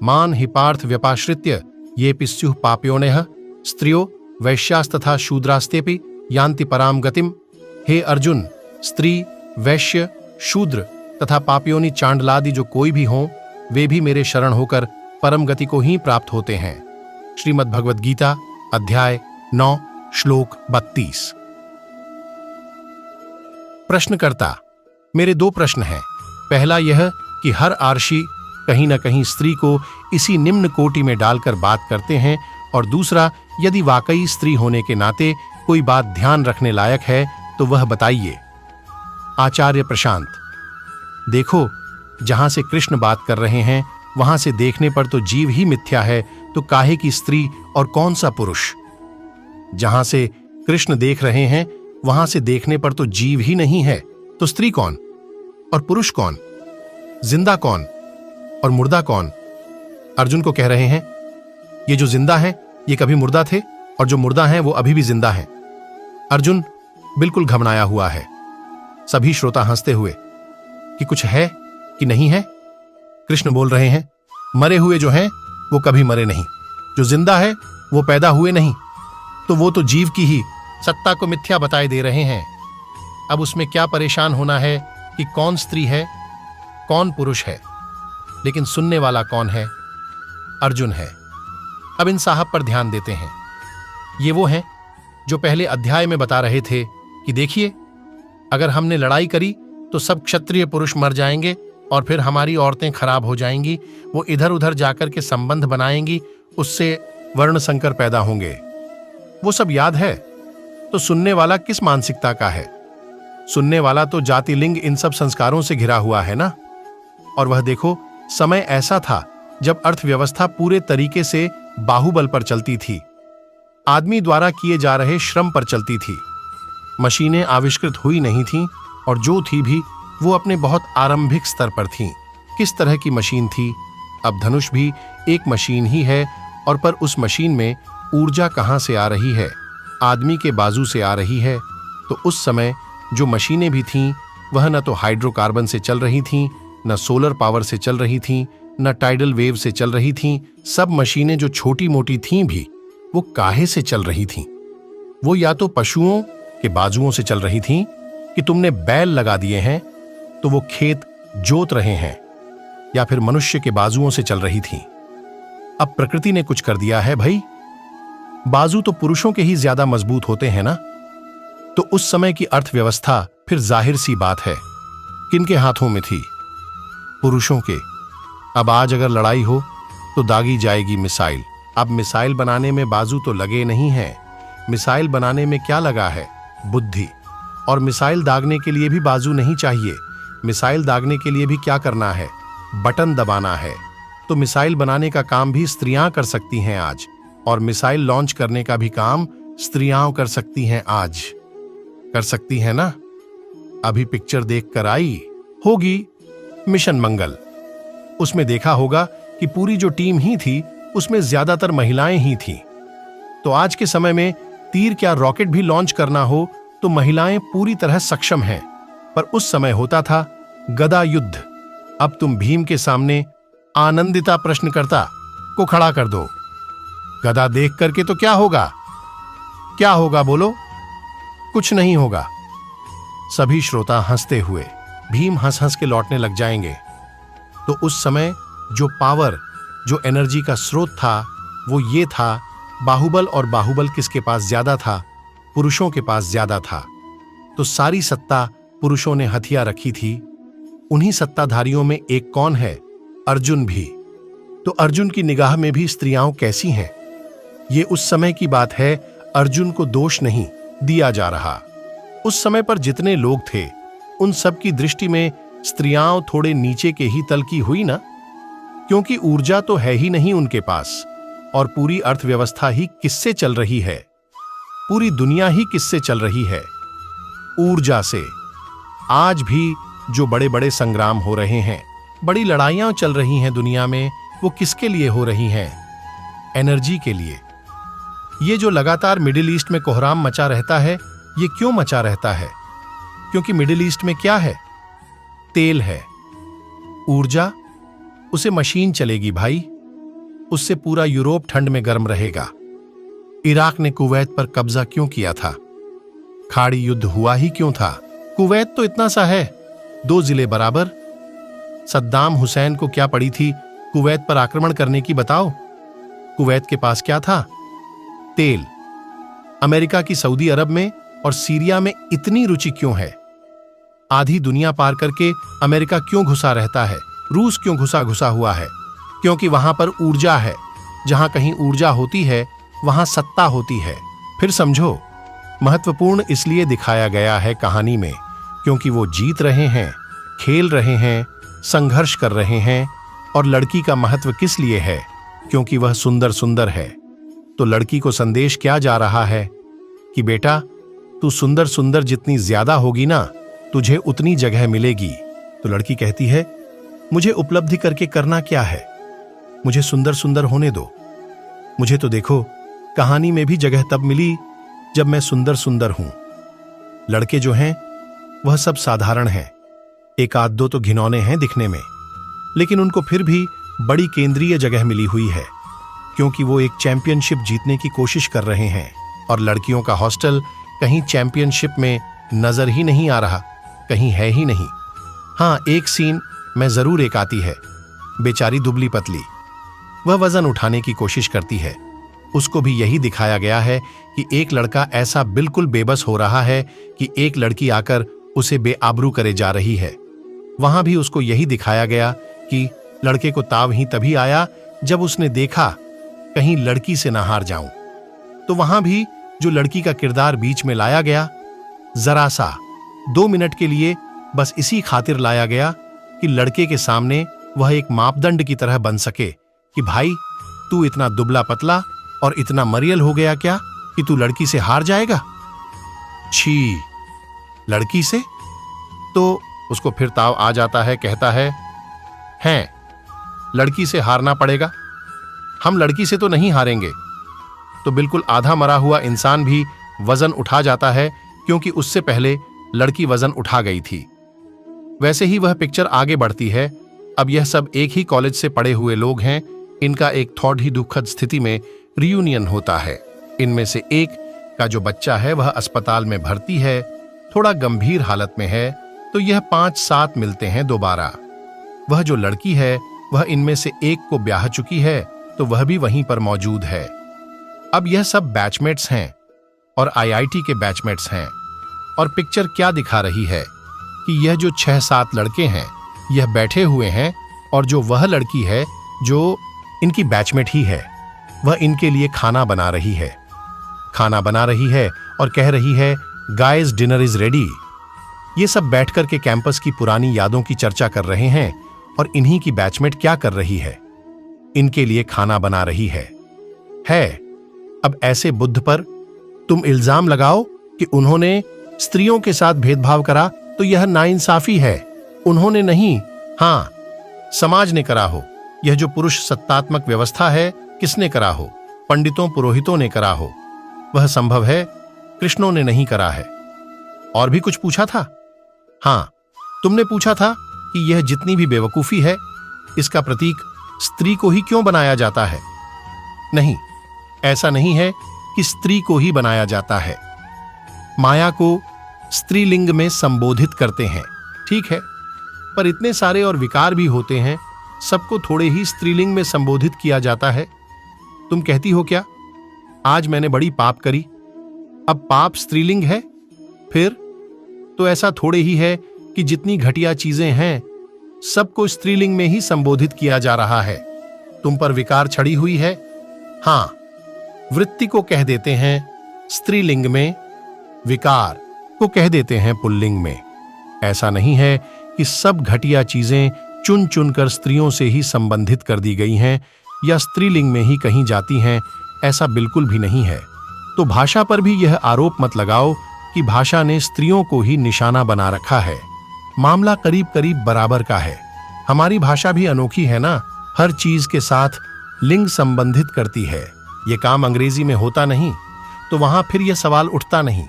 मान हि पार्थ व्यपाश्रित्य येऽपि स्युः पापयोनिः स्त्रियो वैश्यास्तथा शूद्रास्तेपि यान्ति पराम गतिम। हे अर्जुन, स्त्री, वैश्य, शूद्र तथा पापयोनि चांडलादि जो कोई भी हों, वे भी मेरे शरण होकर परम गति को ही प्राप्त होते हैं। श्रीमद् भगवद गीता अध्याय 9 श्लोक 32। प्रश्नकर्ता, मेरे 2 प्रश्न हैं। पहला यह कि हर आर्षि कहीं न कहीं स्त्री को इसी निम्न कोटि में डालकर बात करते हैं, और दूसरा, यदि वाकई स्त्री होने के नाते कोई बात ध्यान रखने लायक है तो वह बताइए। आचार्य प्रशांत, देखो, जहां से कृष्ण बात कर रहे हैं वहां से देखने पर तो जीव ही मिथ्या है, तो काहे की स्त्री और कौन सा पुरुष? जहां से कृष्ण देख रहे हैं वहां से देखने पर तो जीव ही नहीं है, तो स्त्री कौन और पुरुष कौन? जिंदा कौन और मुर्दा कौन? अर्जुन को कह रहे हैं, ये जो जिंदा हैं ये कभी मुर्दा थे, और जो मुर्दा हैं वो अभी भी जिंदा हैं। अर्जुन बिल्कुल घबराया हुआ है। सभी श्रोता हंसते हुए कि कुछ है कि नहीं है। कृष्ण बोल रहे हैं, मरे हुए जो हैं वो कभी मरे नहीं, जो जिंदा है वो पैदा हुए नहीं, तो वो तो जीव की ही सत्ता को मिथ्या बताए दे रहे हैं। अब उसमें क्या परेशान होना है कि कौन स्त्री है कौन पुरुष है, लेकिन सुनने वाला कौन है? अर्जुन है। अब इन साहब पर ध्यान देते हैं। ये वो हैं जो पहले अध्याय में बता रहे थे कि देखिए, अगर हमने लड़ाई करी तो सब क्षत्रिय पुरुष मर जाएंगे और फिर हमारी औरतें खराब हो जाएंगी, वो इधर उधर जाकर के संबंध बनाएंगी, उससे वर्ण संकर पैदा होंगे। वो सब याद है। तो सुनने वाला किस मानसिकता का है? सुनने वाला तो जाति लिंग इन सब संस्कारों से घिरा हुआ है ना। और वह देखो, समय ऐसा था जब अर्थव्यवस्था पूरे तरीके से बाहुबल पर चलती थी, आदमी द्वारा किए जा रहे श्रम पर चलती थी। मशीनें आविष्कृत हुई नहीं थीं, और जो थी भी वो अपने बहुत आरंभिक स्तर पर थीं। किस तरह की मशीन थी? अब धनुष भी एक मशीन ही है, और पर उस मशीन में ऊर्जा कहां से आ रही है? आदमी के बाजू से आ रही है। तो उस समय जो मशीनें भी थीं वह न तो हाइड्रोकार्बन से चल रही थीं, न सोलर पावर से चल रही थीं, न टाइडल वेव से चल रही थीं। सब मशीनें जो छोटी मोटी थीं भी, वो काहे से चल रही थीं? वो या तो पशुओं के बाजुओं से चल रही थीं कि तुमने बैल लगा दिए हैं तो वो खेत जोत रहे हैं, या फिर मनुष्य के बाजुओं से चल रही थीं। अब प्रकृति ने कुछ कर दिया है भाई। बाजू तो पुरुषों के ही ज्यादा मजबूत होते हैं ना। तो उस समय की अर्थव्यवस्था फिर जाहिर सी बात है किनके हाथों में थी? पुरुषों के। अब आज अगर लड़ाई हो तो दागी जाएगी मिसाइल। अब मिसाइल बनाने में बाजू तो लगे नहीं हैं। मिसाइल बनाने में क्या लगा है? बुद्धि। और मिसाइल दागने के लिए भी बाजू नहीं चाहिए। मिसाइल दागने के लिए भी क्या करना है? बटन दबाना है। तो मिसाइल बनाने का काम भी स्त्रियां कर सकती हैं आज, और मिसाइल लॉन्च करने का भी काम स्त्रियां कर सकती हैं आज। कर सकती हैं ना? अभी पिक्चर देख कर आई होगी मिशन मंगल। उसमें देखा होगा कि पूरी जो टीम ही थी उसमें ज्यादातर महिलाएं ही थीं। तो आज के समय में तीर क्या रॉकेट भी लॉन्च करना हो तो महिलाएं पूरी तरह सक्षम हैं, पर उस समय होता था गदा युद्ध। अब तुम भीम के सामने आनंदिता प्रश्नकर्ता को खड़ा कर दो, गदा देख करके तो क्या होगा? क्या होगा बोलो? कुछ नहीं होगा। सभी श्रोता हंसते हुए भीम हंस हंस के लौटने लग जाएंगे। तो उस समय जो पावर, जो एनर्जी का स्रोत था वो ये था, बाहुबल। और बाहुबल किसके पास ज्यादा था? पुरुषों के पास ज्यादा था। तो सारी सत्ता पुरुषों ने हथिया रखी थी। उन्हीं सत्ताधारियों में एक कौन है? अर्जुन भी। तो अर्जुन की निगाह में भी स्त्रियां कैसी हैं? ये उस समय की बात है, अर्जुन को दोष नहीं दिया जा रहा। उस समय पर जितने लोग थे उन सब की दृष्टि में स्त्रियां थोड़े नीचे के ही तल की हुई ना, क्योंकि ऊर्जा तो है ही नहीं उनके पास। और पूरी अर्थव्यवस्था ही किससे चल रही है? पूरी दुनिया ही किससे चल रही है? ऊर्जा से। आज भी जो बड़े बड़े संग्राम हो रहे हैं, बड़ी लड़ाइयां चल रही हैं दुनिया में, वो किसके लिए हो रही हैं? एनर्जी के लिए। ये जो लगातार मिडिल ईस्ट में कोहराम मचा रहता है, ये क्यों मचा रहता है? क्योंकि मिडिल ईस्ट में क्या है? तेल है। ऊर्जा, उसे मशीन चलेगी भाई, उससे पूरा यूरोप ठंड में गर्म रहेगा। इराक ने कुवैत पर कब्जा क्यों किया था? खाड़ी युद्ध हुआ ही क्यों था? कुवैत तो इतना सा है, 2 जिले बराबर। सद्दाम हुसैन को क्या पड़ी थी कुवैत पर आक्रमण करने की, बताओ? कुवैत के पास क्या था? तेल। अमेरिका की सऊदी अरब में और सीरिया में इतनी रुचि क्यों है? आधी दुनिया पार करके अमेरिका क्यों घुसा रहता है? रूस क्यों घुसा हुआ है? क्योंकि वहां पर ऊर्जा है। जहां कहीं ऊर्जा होती है वहां सत्ता होती है। फिर समझो, महत्वपूर्ण इसलिए दिखाया गया है कहानी में क्योंकि वो जीत रहे हैं, खेल रहे हैं, संघर्ष कर रहे हैं। और लड़की का महत्व किस लिए है? क्योंकि वह सुंदर है। तो लड़की को संदेश क्या जा रहा है कि बेटा, तू सुंदर जितनी ज्यादा होगी ना, तुझे उतनी जगह मिलेगी। तो लड़की कहती है, मुझे उपलब्धि करके करना क्या है? मुझे सुंदर होने दो। मुझे तो देखो, कहानी में भी जगह तब मिली जब मैं सुंदर हूं। लड़के जो हैं वह सब साधारण हैं, 1-2 तो घिनौने हैं दिखने में, लेकिन उनको फिर भी बड़ी केंद्रीय जगह मिली हुई है क्योंकि वो एक चैंपियनशिप जीतने की कोशिश कर रहे हैं। और लड़कियों का हॉस्टल कहीं चैंपियनशिप में नजर ही नहीं आ रहा, कहीं है ही नहीं। हाँ, एक सीन में जरूर एक आती है, बेचारी दुबली पतली, वह वजन उठाने की कोशिश करती है। उसको भी यही दिखाया गया है कि एक लड़का ऐसा बिल्कुल बेबस हो रहा है कि एक लड़की आकर उसे बेआबरू करे जा रही है। वहां भी उसको यही दिखाया गया कि लड़के को ताव ही तभी आया जब उसने देखा कहीं लड़की से ना हार जाऊं। तो वहां भी जो लड़की का किरदार बीच में लाया गया, जरा सा 2 मिनट के लिए बस इसी खातिर लाया गया कि लड़के के सामने वह एक मापदंड की तरह बन सके कि भाई, तू इतना दुबला पतला और इतना मरियल हो गया क्या कि तू लड़की से हार जाएगा? छी, लड़की से? तो उसको फिर ताव आ जाता है, कहता है, हैं, लड़की से हारना पड़ेगा? हम लड़की से तो नहीं हारेंगे। तो बिल्कुल आधा मरा हुआ इंसान भी वजन उठा जाता है क्योंकि उससे पहले लड़की वजन उठा गई थी। वैसे ही वह पिक्चर आगे बढ़ती है। अब यह सब एक ही कॉलेज से पढ़े हुए लोग हैं। इनका एक थोड़ी ही दुखद स्थिति में रियूनियन होता है। इनमें से एक का जो बच्चा है वह अस्पताल में भर्ती है, थोड़ा गंभीर हालत में है। तो यह 5-7 मिलते हैं दोबारा। वह जो लड़की है वह इनमें से एक को ब्याह चुकी है, तो वह भी वहीं पर मौजूद है। अब यह सब बैचमेट्स हैं और आईआईटी के बैचमेट्स हैं। और पिक्चर क्या दिखा रही है कि यह जो 6-7 लड़के हैं यह बैठे हुए हैं और जो वह लड़की है जो इनकी बैचमेट ही है, वह इनके लिए खाना बना रही है और कह रही है, गाइस डिनर इज रेडी। ये सब बैठकर के कैंपस की पुरानी यादों की चर्चा कर रहे हैं और इन्हीं की बैचमेट क्या कर रही है? इनके लिए खाना बना रही है। अब ऐसे बुद्ध पर तुम इल्जाम लगाओ कि उन्होंने स्त्रियों के साथ भेदभाव करा, तो यह नाइंसाफी है। उन्होंने नहीं, हां, समाज ने करा हो। यह जो पुरुष सत्तात्मक व्यवस्था है, किसने करा हो? पंडितों पुरोहितों ने करा हो। वह संभव है कृष्णों ने नहीं करा है। और भी कुछ पूछा था? हां, तुमने पूछा था कि यह जितनी भी बेवकूफी है, इसका प्रतीक स्त्री को ही क्यों बनाया जाता है? नहीं, ऐसा नहीं है कि स्त्री को ही बनाया जाता है। माया को स्त्रीलिंग में संबोधित करते हैं, ठीक है, पर इतने सारे और विकार भी होते हैं, सबको थोड़े ही स्त्रीलिंग में संबोधित किया जाता है। तुम कहती हो क्या, आज मैंने बड़ी पाप करी, अब पाप स्त्रीलिंग है? फिर तो ऐसा थोड़े ही है कि जितनी घटिया चीजें हैं सबको स्त्रीलिंग में ही संबोधित किया जा रहा है। तुम पर विकार छड़ी हुई है। हां, वृत्ति को कह देते हैं स्त्रीलिंग में, विकार को कह देते हैं पुल्लिंग में। ऐसा नहीं है कि सब घटिया चीजें चुन चुनकर स्त्रियों से ही संबंधित कर दी गई हैं या स्त्रीलिंग में ही कहीं जाती हैं, ऐसा बिल्कुल भी नहीं है। तो भाषा पर भी यह आरोप मत लगाओ कि भाषा ने स्त्रियों को ही निशाना बना रखा है। मामला करीब करीब बराबर का है। हमारी भाषा भी अनोखी है ना, हर चीज के साथ लिंग संबंधित करती है। यह काम अंग्रेजी में होता नहीं, तो वहां फिर यह सवाल उठता नहीं।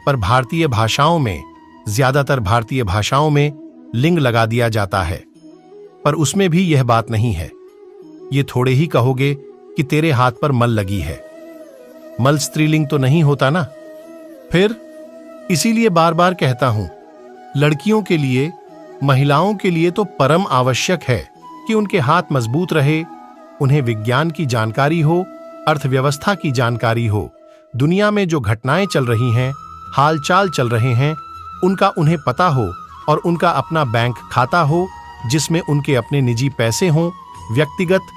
पर भारतीय भाषाओं में, ज्यादातर भारतीय भाषाओं में लिंग लगा दिया जाता है, पर उसमें भी यह बात नहीं है। ये थोड़े ही कहोगे कि तेरे हाथ पर मल लगी है। मल स्त्रीलिंग तो नहीं होता ना। फिर इसीलिए बार बार कहता हूं, लड़कियों के लिए, महिलाओं के लिए तो परम आवश्यक है कि उनके हाथ मजबूत रहे, उन्हें विज्ञान की जानकारी हो, अर्थव्यवस्था की जानकारी हो, दुनिया में जो घटनाएं चल रही हैं, हालचाल चल रहे हैं, उनका उन्हें पता हो, और उनका अपना बैंक खाता हो जिसमें उनके अपने निजी पैसे हों, व्यक्तिगत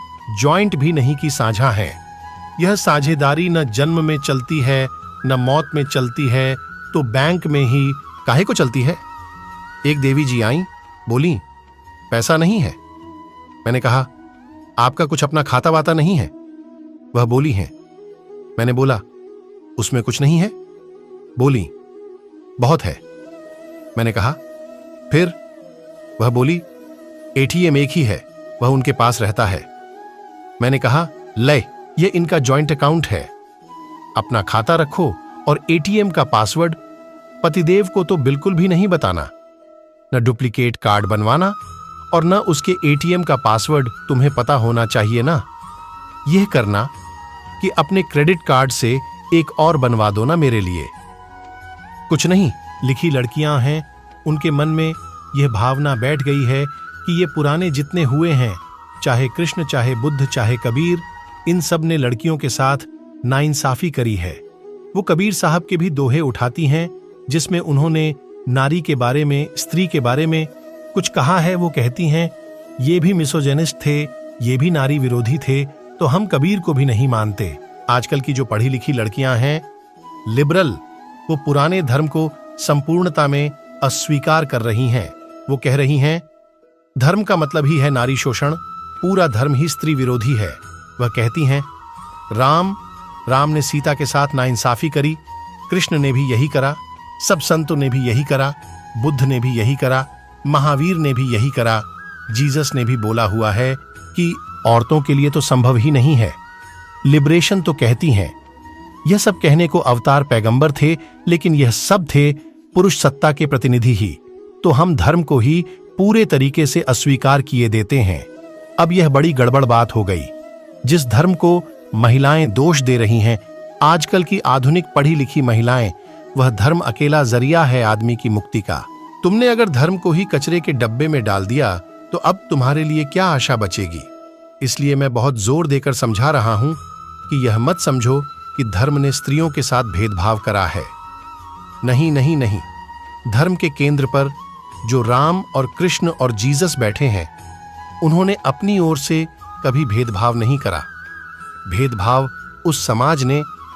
जॉइंट भी नहीं की साझा है। यह साझेदारी न जन्म में चलती है न मौत में चलती है, तो बैंक में ही काहे को चलती है। एक देवी जी आई, बोली, पैसा नहीं है। मैंने कहा, आपका कुछ अपना खाता वाता नहीं है? वह बोली है। मैंने बोला, उसमें कुछ नहीं है? बोली, बहुत है। मैंने कहा, फिर? वह बोली, एटीएम एक ही है, वह उनके पास रहता है। मैंने कहा, ले, ये इनका जॉइंट अकाउंट है, अपना खाता रखो और एटीएम का पासवर्ड पतिदेव को तो बिल्कुल भी नहीं बताना, न डुप्लीकेट कार्ड बनवाना, और न उसके एटीएम का पासवर्ड तुम्हें पता होना चाहिए ना। यह करना कि अपने क्रेडिट कार्ड से एक और बनवा दो ना मेरे लिए। कुछ नहीं, लिखी लड़कियां हैं, उनके मन में यह भावना बैठ गई है कि ये पुराने जितने हुए हैं, चाहे कृष्ण, चाहे बुद्ध, चाहे कबीर, इन सब ने लड़कियों के साथ नाइंसाफी करी है। वो कबीर साहब के भी दोहे उठाती हैं जिसमें उन्होंने नारी के बारे में, स्त्री के बारे में कुछ कहा है। वो कहती हैं, ये भी मिसोजेनिस्ट थे, ये भी नारी विरोधी थे, तो हम कबीर को भी नहीं मानते। आजकल की जो पढ़ी लिखी लड़कियां हैं, लिबरल, वो पुराने धर्म को संपूर्णता में अस्वीकार कर रही हैं। वो कह रही हैं, धर्म का मतलब ही है नारी शोषण, पूरा धर्म ही स्त्री विरोधी है। वह कहती हैं, राम ने सीता के साथ नाइंसाफी करी, कृष्ण ने भी यही करा, सब संतों ने भी यही करा, बुद्ध ने भी यही करा, महावीर ने भी यही करा, जीसस ने भी बोला हुआ है कि औरतों के लिए तो संभव ही नहीं है। लिबरेशन तो कहती हैं। यह सब कहने को अवतार पैगंबर थे, लेकिन यह सब थे पुरुष सत्ता के प्रतिनिधि ही। तो हम धर्म को ही पूरे तरीके से अस्वीकार किए देते हैं। अब यह बड़ी गड़बड़ बात हो गई। जिस धर्म को महिलाएं दोष दे रही हैं, आजकल की आधुनिक पढ़ी लिखी महिलाएं, वह धर्म अकेला जरिया है आदमी की मुक्ति का। तुमने अगर धर्म को ही कचरे के डब्बे में डाल दिया तो अब तुम्हारे लिए क्या आशा बचेगी। इसलिए मैं बहुत जोर देकर समझा रहा हूं कि यह मत समझो कि धर्म ने स्त्रियों के साथ भेदभाव करा है। नहीं नहीं नहीं, धर्म के केंद्र पर जो राम और कृष्ण और जीसस बैठे हैं, उन्होंने अपनी ओर से कभी भेदभाव नहीं करा। भेदभाव उस समाज ने